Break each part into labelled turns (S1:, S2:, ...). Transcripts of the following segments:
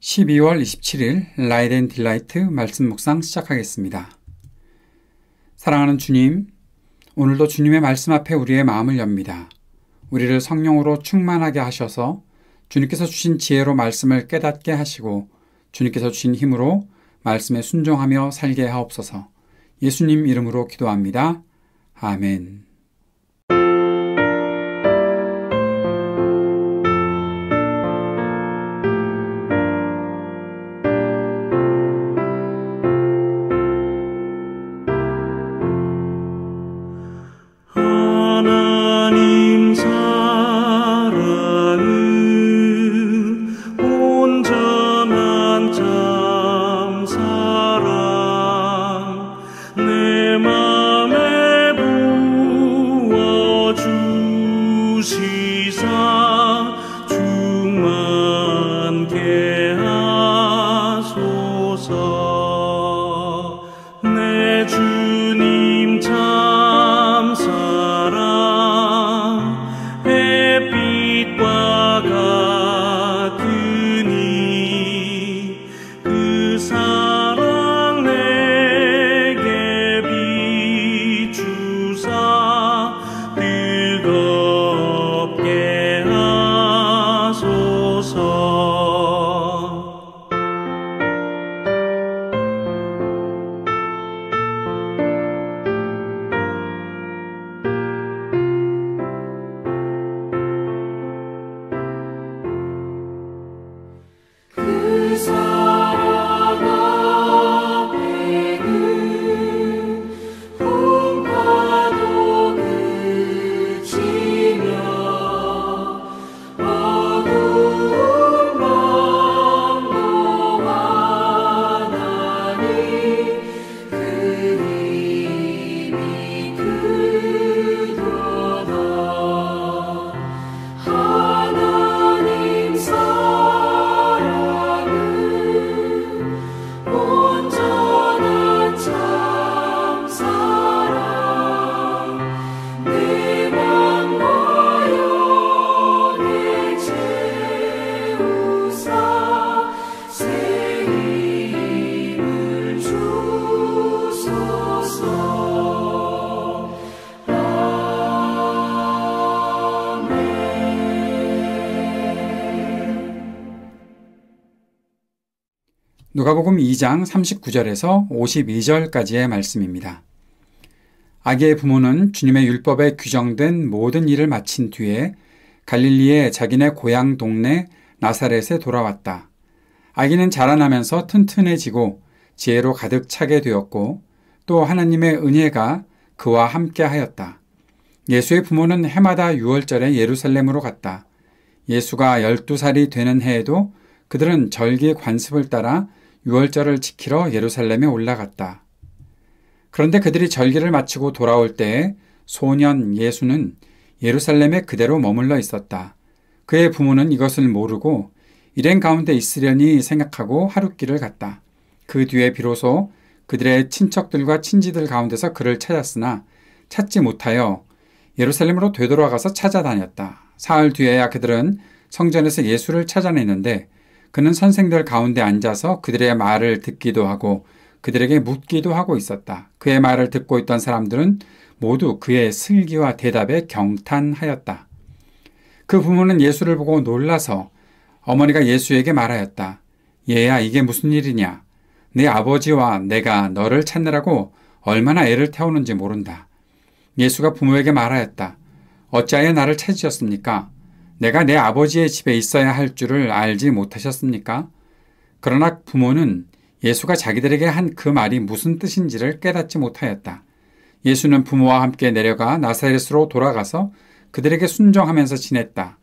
S1: 12월 27일 라이트 앤 딜라이트 말씀 묵상 시작하겠습니다. 사랑하는 주님, 오늘도 주님의 말씀 앞에 우리의 마음을 엽니다. 우리를 성령으로 충만하게 하셔서 주님께서 주신 지혜로 말씀을 깨닫게 하시고 주님께서 주신 힘으로 말씀에 순종하며 살게 하옵소서. 예수님 이름으로 기도합니다. 아멘. 누가복음 2장 39절에서 52절까지의 말씀입니다. 아기의 부모는 주님의 율법에 규정된 모든 일을 마친 뒤에 갈릴리의 자기네 고향 동네 나사렛에 돌아왔다. 아기는 자라나면서 튼튼해지고 지혜로 가득 차게 되었고 또 하나님의 은혜가 그와 함께 하였다. 예수의 부모는 해마다 유월절에 예루살렘으로 갔다. 예수가 12살이 되는 해에도 그들은 절기 관습을 따라 유월절을 지키러 예루살렘에 올라갔다. 그런데 그들이 절기를 마치고 돌아올 때에 소년 예수는 예루살렘에 그대로 머물러 있었다. 그의 부모는 이것을 모르고 일행 가운데 있으려니 생각하고 하룻길을 갔다. 그 뒤에 비로소 그들의 친척들과 친지들 가운데서 그를 찾았으나 찾지 못하여 예루살렘으로 되돌아가서 찾아다녔다. 사흘 뒤에야 그들은 성전에서 예수를 찾아냈는데 그는 선생들 가운데 앉아서 그들의 말을 듣기도 하고 그들에게 묻기도 하고 있었다. 그의 말을 듣고 있던 사람들은 모두 그의 슬기와 대답에 경탄하였다. 그 부모는 예수를 보고 놀라서 어머니가 예수에게 말하였다. 얘야, 이게 무슨 일이냐? 네 아버지와 내가 너를 찾느라고 얼마나 애를 태우는지 모른다. 예수가 부모에게 말하였다. 어찌하여 나를 찾으셨습니까? 내가 내 아버지의 집에 있어야 할 줄을 알지 못하셨습니까? 그러나 부모는 예수가 자기들에게 한 그 말이 무슨 뜻인지를 깨닫지 못하였다. 예수는 부모와 함께 내려가 나사렛으로 돌아가서 그들에게 순종하면서 지냈다.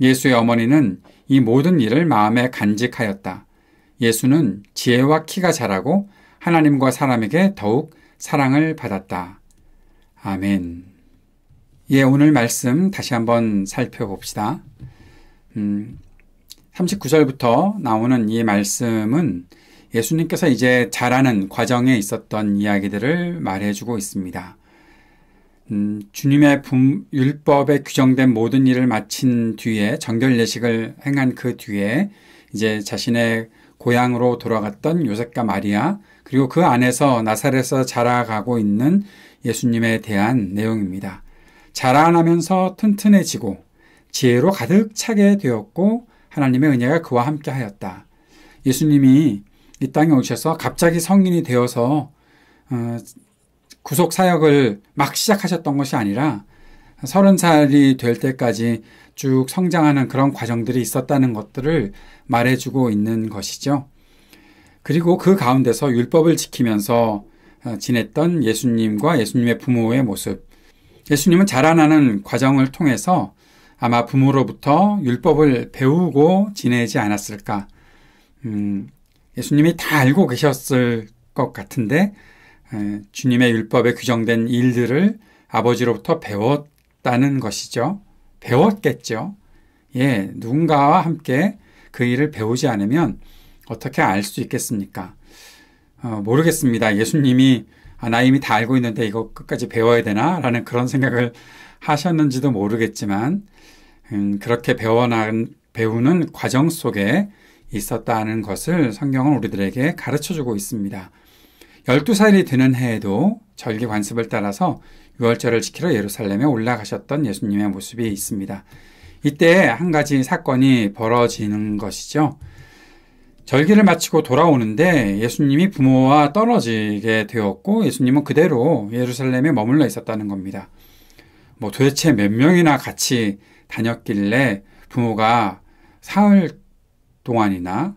S1: 예수의 어머니는 이 모든 일을 마음에 간직하였다. 예수는 지혜와 키가 자라고 하나님과 사람에게 더욱 사랑을 받았다. 아멘. 오늘 말씀 다시 한번 살펴봅시다. 39절부터 나오는 이 말씀은 예수님께서 이제 자라는 과정에 있었던 이야기들을 말해주고 있습니다. 주님의 율법에 규정된 모든 일을 마친 뒤에 정결 예식을 행한 그 뒤에 이제 자신의 고향으로 돌아갔던 요셉과 마리아, 그리고 그 안에서 나사렛에서 자라가고 있는 예수님에 대한 내용입니다. 자라나면서 튼튼해지고 지혜로 가득 차게 되었고 하나님의 은혜가 그와 함께 하였다. 예수님이 이 땅에 오셔서 갑자기 성인이 되어서 구속 사역을 막 시작하셨던 것이 아니라 30살이 될 때까지 쭉 성장하는 그런 과정들이 있었다는 것들을 말해주고 있는 것이죠. 그리고 그 가운데서 율법을 지키면서 지냈던 예수님과 예수님의 부모의 모습. 예수님은 자라나는 과정을 통해서 아마 부모로부터 율법을 배우고 지내지 않았을까. 예수님이 다 알고 계셨을 것 같은데 주님의 율법에 규정된 일들을 아버지로부터 배웠다는 것이죠. 배웠겠죠. 예, 누군가와 함께 그 일을 배우지 않으면 어떻게 알 수 있겠습니까? 모르겠습니다. 예수님이 나 이미 다 알고 있는데 이거 끝까지 배워야 되나? 라는 그런 생각을 하셨는지도 모르겠지만 그렇게 배우는 과정 속에 있었다는 것을 성경은 우리들에게 가르쳐주고 있습니다. 12살이 되는 해에도 절기 관습을 따라서 유월절을 지키러 예루살렘에 올라가셨던 예수님의 모습이 있습니다. 이때 한 가지 사건이 벌어지는 것이죠. 절기를 마치고 돌아오는데 예수님이 부모와 떨어지게 되었고 예수님은 그대로 예루살렘에 머물러 있었다는 겁니다. 도대체 몇 명이나 같이 다녔길래 부모가 사흘 동안이나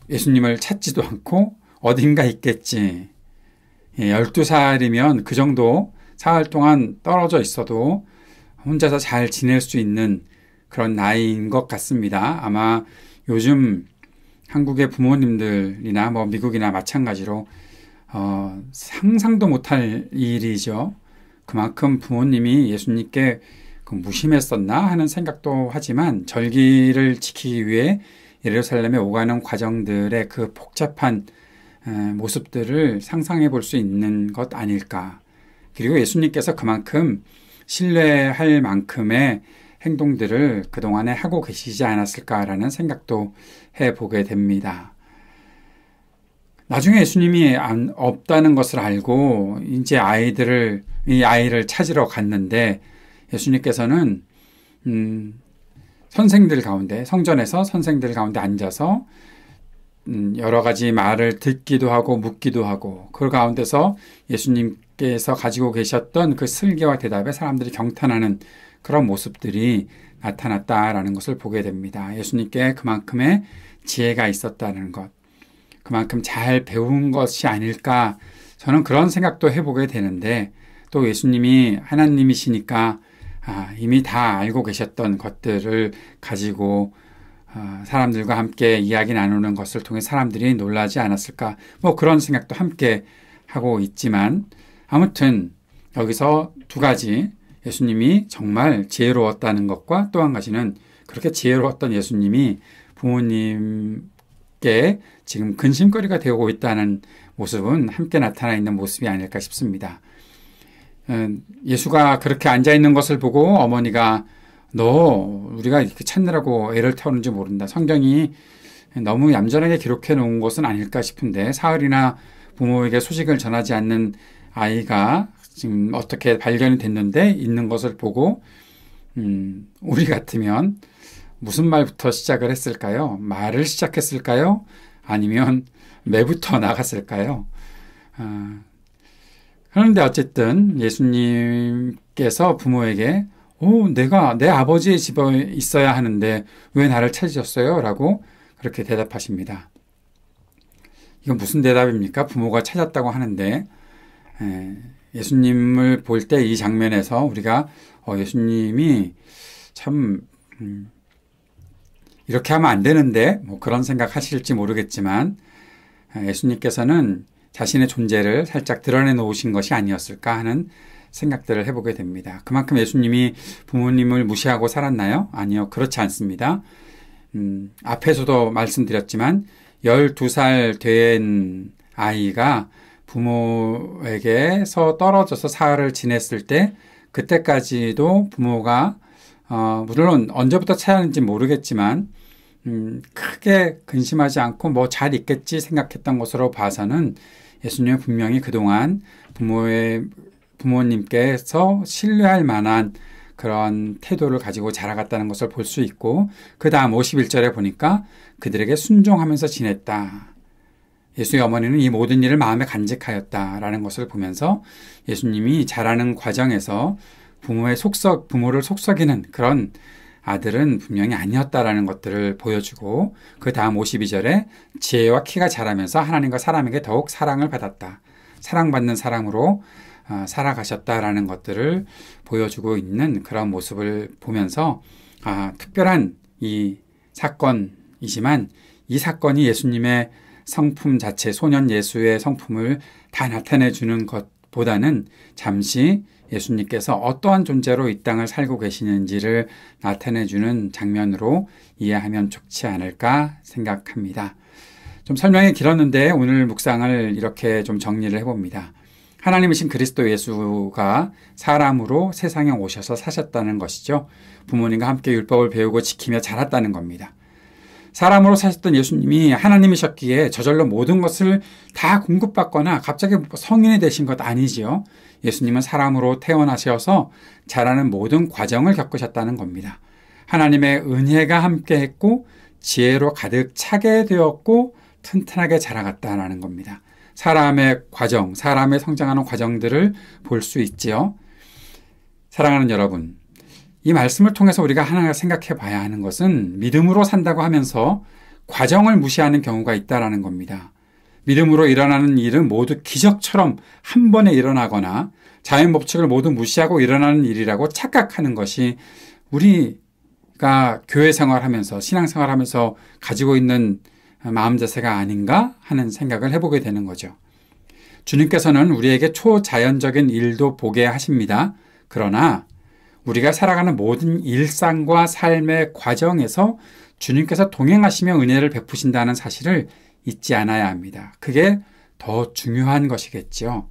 S1: 예수님을 찾지도 않고 어딘가 있겠지. 12살이면 그 정도 사흘 동안 떨어져 있어도 혼자서 잘 지낼 수 있는 그런 나이인 것 같습니다. 아마 요즘 한국의 부모님들이나 미국이나 마찬가지로 상상도 못할 일이죠. 그만큼 부모님이 예수님께 무심했었나 하는 생각도 하지만 절기를 지키기 위해 예루살렘에 오가는 과정들의 그 복잡한 모습들을 상상해 볼 수 있는 것 아닐까. 그리고 예수님께서 그만큼 신뢰할 만큼의 행동들을 그동안에 하고 계시지 않았을까라는 생각도 해보게 됩니다. 나중에 예수님이 없다는 것을 알고 이제 이 아이를 찾으러 갔는데 예수님께서는 성전에서 선생들 가운데 앉아서 여러 가지 말을 듣기도 하고 묻기도 하고 그 가운데서 예수님께서 가지고 계셨던 그 슬기와 대답에 사람들이 경탄하는 그런 모습들이 나타났다라는 것을 보게 됩니다. 예수님께 그만큼의 지혜가 있었다는 것, 그만큼 잘 배운 것이 아닐까 저는 그런 생각도 해보게 되는데 또 예수님이 하나님이시니까 이미 다 알고 계셨던 것들을 가지고 사람들과 함께 이야기 나누는 것을 통해 사람들이 놀라지 않았을까 그런 생각도 함께 하고 있지만 아무튼 여기서 두 가지 예수님이 정말 지혜로웠다는 것과 또 한 가지는 그렇게 지혜로웠던 예수님이 부모님께 지금 근심거리가 되고 있다는 모습은 함께 나타나 있는 모습이 아닐까 싶습니다. 예수가 그렇게 앉아있는 것을 보고 어머니가 너 우리가 이렇게 찾느라고 애를 태우는지 모른다. 성경이 너무 얌전하게 기록해 놓은 것은 아닐까 싶은데 사흘이나 부모에게 소식을 전하지 않는 아이가 지금 어떻게 발견이 됐는데 있는 것을 보고 우리 같으면 무슨 말부터 시작을 했을까요? 말을 시작했을까요? 아니면 매부터 나갔을까요? 그런데 어쨌든 예수님께서 부모에게 내가 내 아버지의 집에 있어야 하는데 왜 나를 찾으셨어요? 라고 그렇게 대답하십니다. 이건 무슨 대답입니까? 부모가 찾았다고 하는데 예수님을 볼 때 이 장면에서 우리가 예수님이 참 이렇게 하면 안 되는데 그런 생각 하실지 모르겠지만 예수님께서는 자신의 존재를 살짝 드러내 놓으신 것이 아니었을까 하는 생각들을 해보게 됩니다. 그만큼 예수님이 부모님을 무시하고 살았나요? 아니요, 그렇지 않습니다. 앞에서도 말씀드렸지만 12살 된 아이가 부모에게서 떨어져서 사흘을 지냈을 때 그때까지도 부모가 물론 언제부터 찾았는지 모르겠지만 크게 근심하지 않고 뭐 잘 있겠지 생각했던 것으로 봐서는 예수님은 분명히 그동안 부모님께서 신뢰할 만한 그런 태도를 가지고 자라갔다는 것을 볼 수 있고, 그 다음 51절에 보니까 그들에게 순종하면서 지냈다. 예수의 어머니는 이 모든 일을 마음에 간직하였다라는 것을 보면서 예수님이 자라는 과정에서 부모를 속썩이는 그런 아들은 분명히 아니었다라는 것들을 보여주고, 그 다음 52절에 지혜와 키가 자라면서 하나님과 사람에게 더욱 사랑을 받았다. 사랑받는 사람으로 살아가셨다라는 것들을 보여주고 있는 그런 모습을 보면서 특별한 이 사건이지만 이 사건이 예수님의 성품 자체, 소년 예수의 성품을 다 나타내주는 것보다는 잠시 예수님께서 어떠한 존재로 이 땅을 살고 계시는지를 나타내주는 장면으로 이해하면 좋지 않을까 생각합니다. 좀 설명이 길었는데 오늘 묵상을 이렇게 좀 정리를 해봅니다. 하나님이신 그리스도 예수가 사람으로 세상에 오셔서 사셨다는 것이죠. 부모님과 함께 율법을 배우고 지키며 자랐다는 겁니다. 사람으로 사셨던 예수님이 하나님이셨기에 저절로 모든 것을 다 공급받거나 갑자기 성인이 되신 것 아니지요. 예수님은 사람으로 태어나셔서 자라는 모든 과정을 겪으셨다는 겁니다. 하나님의 은혜가 함께했고 지혜로 가득 차게 되었고 튼튼하게 자라갔다는 겁니다. 사람의 과정, 사람의 성장하는 과정들을 볼 수 있지요. 사랑하는 여러분, 이 말씀을 통해서 우리가 하나 생각해 봐야 하는 것은 믿음으로 산다고 하면서 과정을 무시하는 경우가 있다는 겁니다. 믿음으로 일어나는 일은 모두 기적처럼 한 번에 일어나거나 자연 법칙을 모두 무시하고 일어나는 일이라고 착각하는 것이 우리가 교회 생활하면서 신앙생활하면서 가지고 있는 마음 자세가 아닌가 하는 생각을 해보게 되는 거죠. 주님께서는 우리에게 초자연적인 일도 보게 하십니다. 그러나 우리가 살아가는 모든 일상과 삶의 과정에서 주님께서 동행하시며 은혜를 베푸신다는 사실을 잊지 않아야 합니다. 그게 더 중요한 것이겠죠.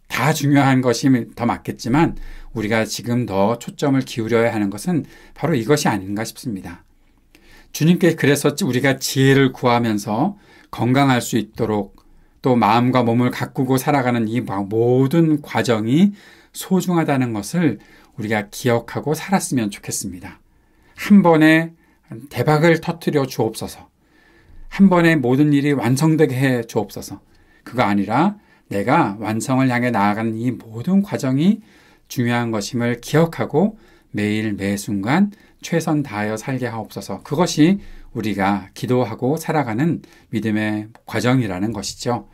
S1: 다 중요한 것이 더 맞겠지만 우리가 지금 더 초점을 기울여야 하는 것은 바로 이것이 아닌가 싶습니다. 주님께 그래서 우리가 지혜를 구하면서 건강할 수 있도록 또 마음과 몸을 가꾸고 살아가는 이 모든 과정이 소중하다는 것을 우리가 기억하고 살았으면 좋겠습니다. 한 번에 대박을 터뜨려 주옵소서. 한 번에 모든 일이 완성되게 해 주옵소서. 그거 아니라 내가 완성을 향해 나아가는 이 모든 과정이 중요한 것임을 기억하고 매일 매 순간 최선 다하여 살게 하옵소서. 그것이 우리가 기도하고 살아가는 믿음의 과정이라는 것이죠.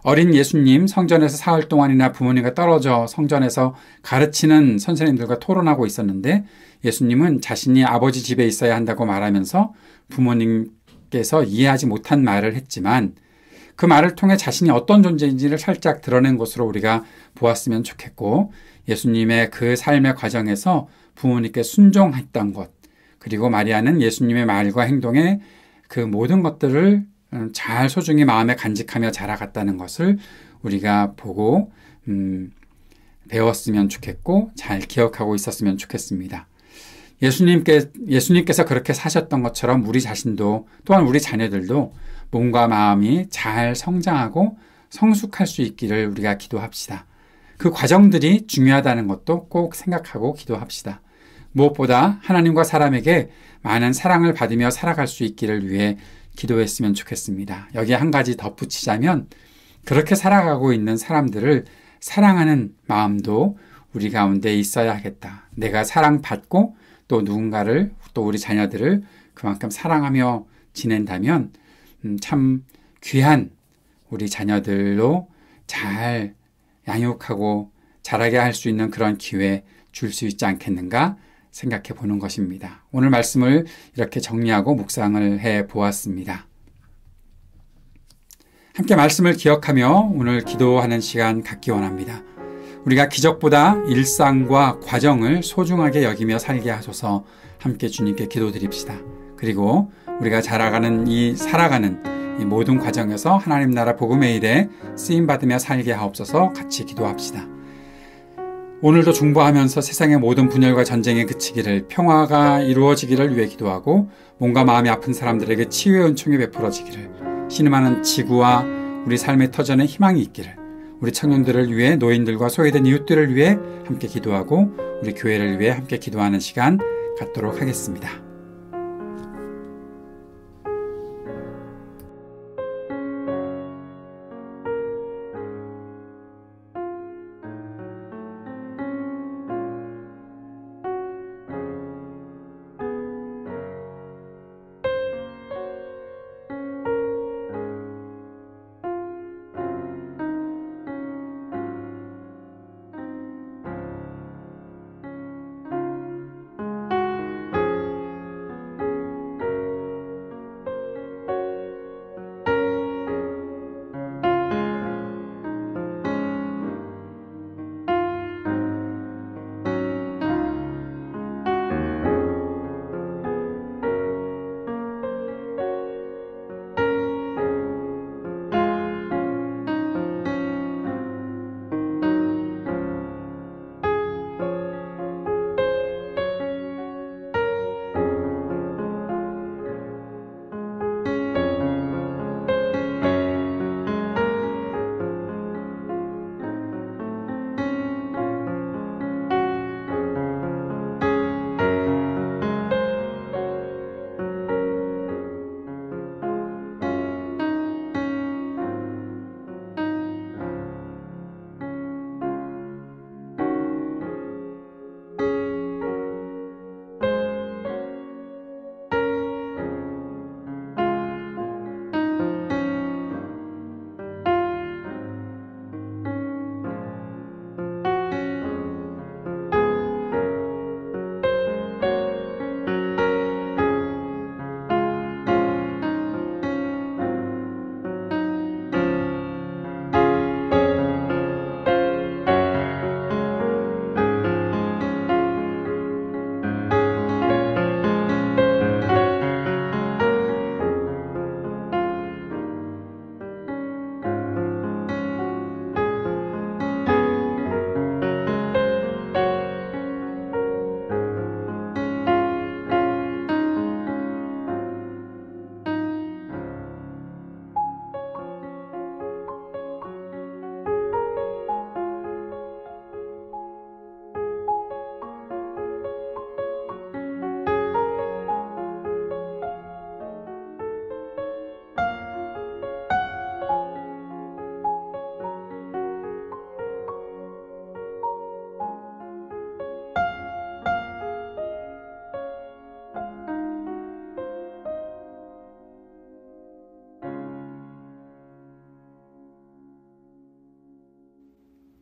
S1: 어린 예수님 성전에서 사흘 동안이나 부모님과 떨어져 성전에서 가르치는 선생님들과 토론하고 있었는데 예수님은 자신이 아버지 집에 있어야 한다고 말하면서 부모님께서 이해하지 못한 말을 했지만 그 말을 통해 자신이 어떤 존재인지를 살짝 드러낸 것으로 우리가 보았으면 좋겠고, 예수님의 그 삶의 과정에서 부모님께 순종했던 것, 그리고 마리아는 예수님의 말과 행동에 그 모든 것들을 잘 소중히 마음에 간직하며 자라갔다는 것을 우리가 보고 배웠으면 좋겠고 잘 기억하고 있었으면 좋겠습니다. 예수님께서 그렇게 사셨던 것처럼 우리 자신도 또한 우리 자녀들도 몸과 마음이 잘 성장하고 성숙할 수 있기를 우리가 기도합시다. 그 과정들이 중요하다는 것도 꼭 생각하고 기도합시다. 무엇보다 하나님과 사람에게 많은 사랑을 받으며 살아갈 수 있기를 위해 기도했으면 좋겠습니다. 여기에 한 가지 덧붙이자면 그렇게 살아가고 있는 사람들을 사랑하는 마음도 우리 가운데 있어야 하겠다. 내가 사랑받고 또 누군가를 또 우리 자녀들을 그만큼 사랑하며 지낸다면 참 귀한 우리 자녀들로 잘 양육하고 자라게 할 수 있는 그런 기회 줄 수 있지 않겠는가 생각해 보는 것입니다. 오늘 말씀을 이렇게 정리하고 묵상을 해 보았습니다. 함께 말씀을 기억하며 오늘 기도하는 시간 갖기 원합니다. 우리가 기적보다 일상과 과정을 소중하게 여기며 살게 하소서 함께 주님께 기도드립시다. 그리고 우리가 살아가는 이 모든 과정에서 하나님 나라 복음의 일에 쓰임받으며 살게 하옵소서 같이 기도합시다. 오늘도 중보하면서 세상의 모든 분열과 전쟁이 그치기를, 평화가 이루어지기를 위해 기도하고 몸과 마음이 아픈 사람들에게 치유의 은총이 베풀어지기를, 신음하는 지구와 우리 삶의 터전에 희망이 있기를, 우리 청년들을 위해, 노인들과 소외된 이웃들을 위해 함께 기도하고 우리 교회를 위해 함께 기도하는 시간 갖도록 하겠습니다.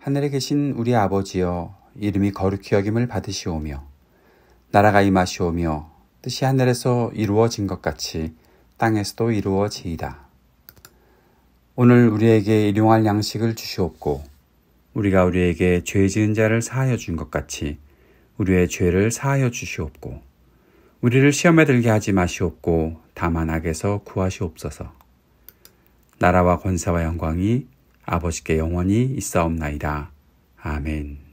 S2: 하늘에 계신 우리 아버지여, 이름이 거룩히 여김을 받으시오며 나라가 임하시오며 뜻이 하늘에서 이루어진 것 같이 땅에서도 이루어지이다. 오늘 우리에게 일용할 양식을 주시옵고 우리가 우리에게 죄 지은 자를 사하여 준 것 같이 우리의 죄를 사하여 주시옵고 우리를 시험에 들게 하지 마시옵고 다만 악에서 구하시옵소서. 나라와 권세와 영광이 아버지께 영원히 있사옵나이다. 아멘.